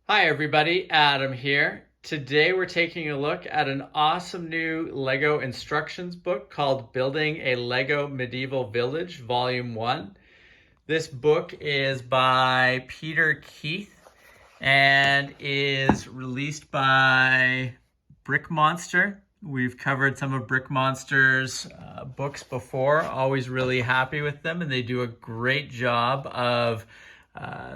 Hi everybody, Adam here. Today we're taking a look at an awesome new Lego instructions book called Building a Lego Medieval Village, Volume 1. This book is by Peter Keith and is released by Brick Monster. We've covered some of Brick Monster's books before, always really happy with them, and they do a great job of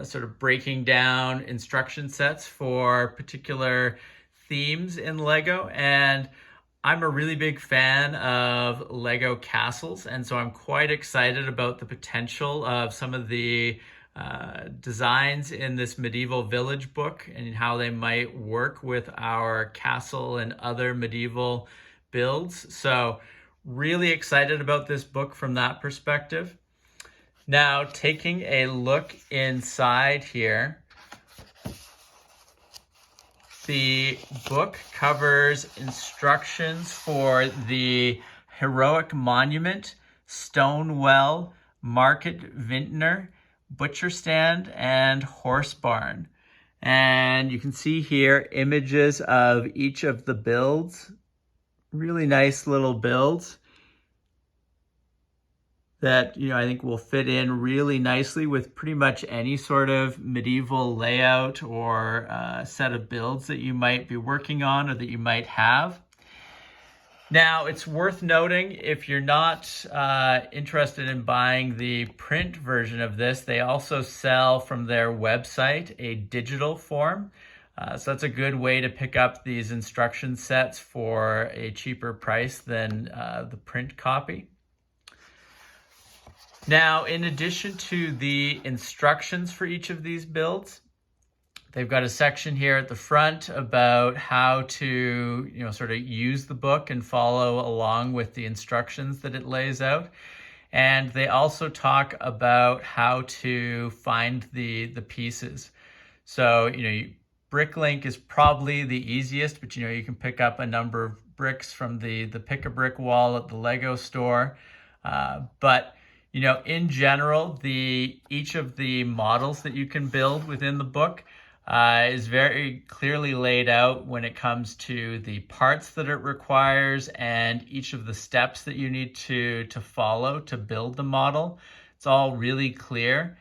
sort of breaking down instruction sets for particular themes in Lego. And I'm a really big fan of Lego castles, and so I'm quite excited about the potential of some of the designs in this medieval village book and how they might work with our castle and other medieval builds. So really excited about this book from that perspective. Now, taking a look inside here, the book covers instructions for the heroic monument, stone well, market vintner, butcher stand, and horse barn. And you can see here images of each of the builds. Really nice little builds that, I think will fit in really nicely with pretty much any sort of medieval layout or set of builds that you might be working on or that you might have. Now, it's worth noting, if you're not interested in buying the print version of this, they also sell from their website a digital form. So that's a good way to pick up these instruction sets for a cheaper price than the print copy. Now, in addition to the instructions for each of these builds, they've got a section here at the front about how to, sort of use the book and follow along with the instructions that it lays out. And they also talk about how to find the pieces. So, Bricklink is probably the easiest, but you can pick up a number of bricks from the Pick-a-Brick wall at the Lego store. But in general, each of the models that you can build within the book is very clearly laid out when it comes to the parts that it requires and each of the steps that you need to follow to build the model. It's all really clear.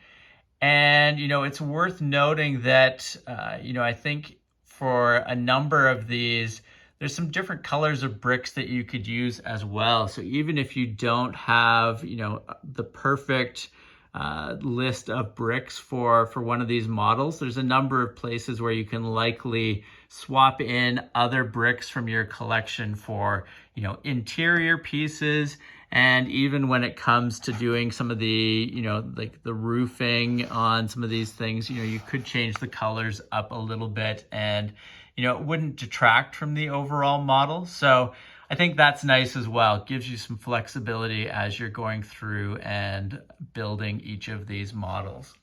And, it's worth noting that, I think for a number of these, there's some different colors of bricks that you could use as well. So even if you don't have, the perfect list of bricks for one of these models, there's a number of places where you can likely swap in other bricks from your collection for, interior pieces. And even when it comes to doing some of the, like the roofing on some of these things, you could change the colors up a little bit and, it wouldn't detract from the overall model. So I think that's nice as well. It gives you some flexibility as you're going through and building each of these models.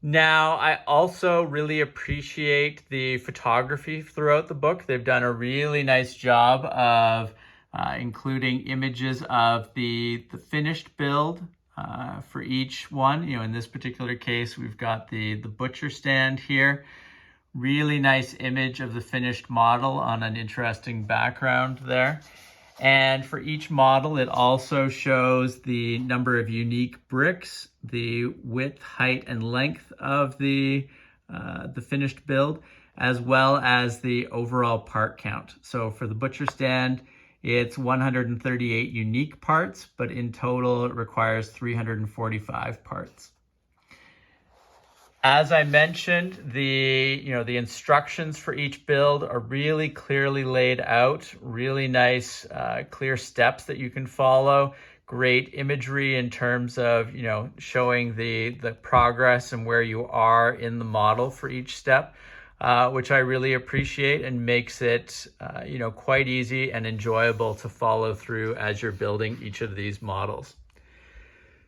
Now, I also really appreciate the photography throughout the book. They've done a really nice job of including images of the finished build for each one. In this particular case, we've got the butcher stand here. Really nice image of the finished model on an interesting background there. And for each model, it also shows the number of unique bricks, the width, height, and length of the finished build, as well as the overall part count. So for the butcher stand, it's 138 unique parts, but in total it requires 345 parts. As I mentioned, the instructions for each build are really clearly laid out, really nice, clear steps that you can follow. Great imagery in terms of, showing the progress and where you are in the model for each step. Which I really appreciate and makes it, quite easy and enjoyable to follow through as you're building each of these models.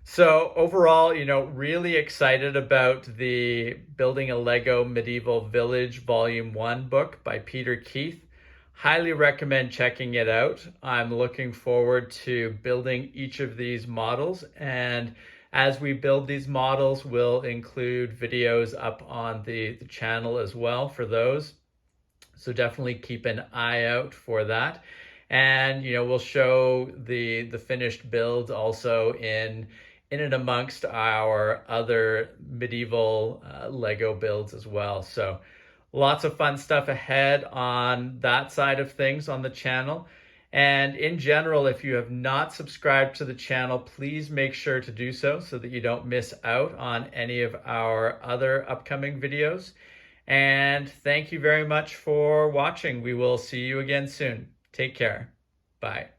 So overall, really excited about the Building a Lego Medieval Village Volume 1 book by Peter Keith. Highly recommend checking it out. I'm looking forward to building each of these models. And as we build these models, we'll include videos up on the channel as well for those. So definitely keep an eye out for that. And we'll show the finished builds also in and amongst our other medieval Lego builds as well. So lots of fun stuff ahead on that side of things on the channel. And in general, if you have not subscribed to the channel, please make sure to do so that you don't miss out on any of our other upcoming videos. And thank you very much for watching. We will see you again soon. Take care. Bye.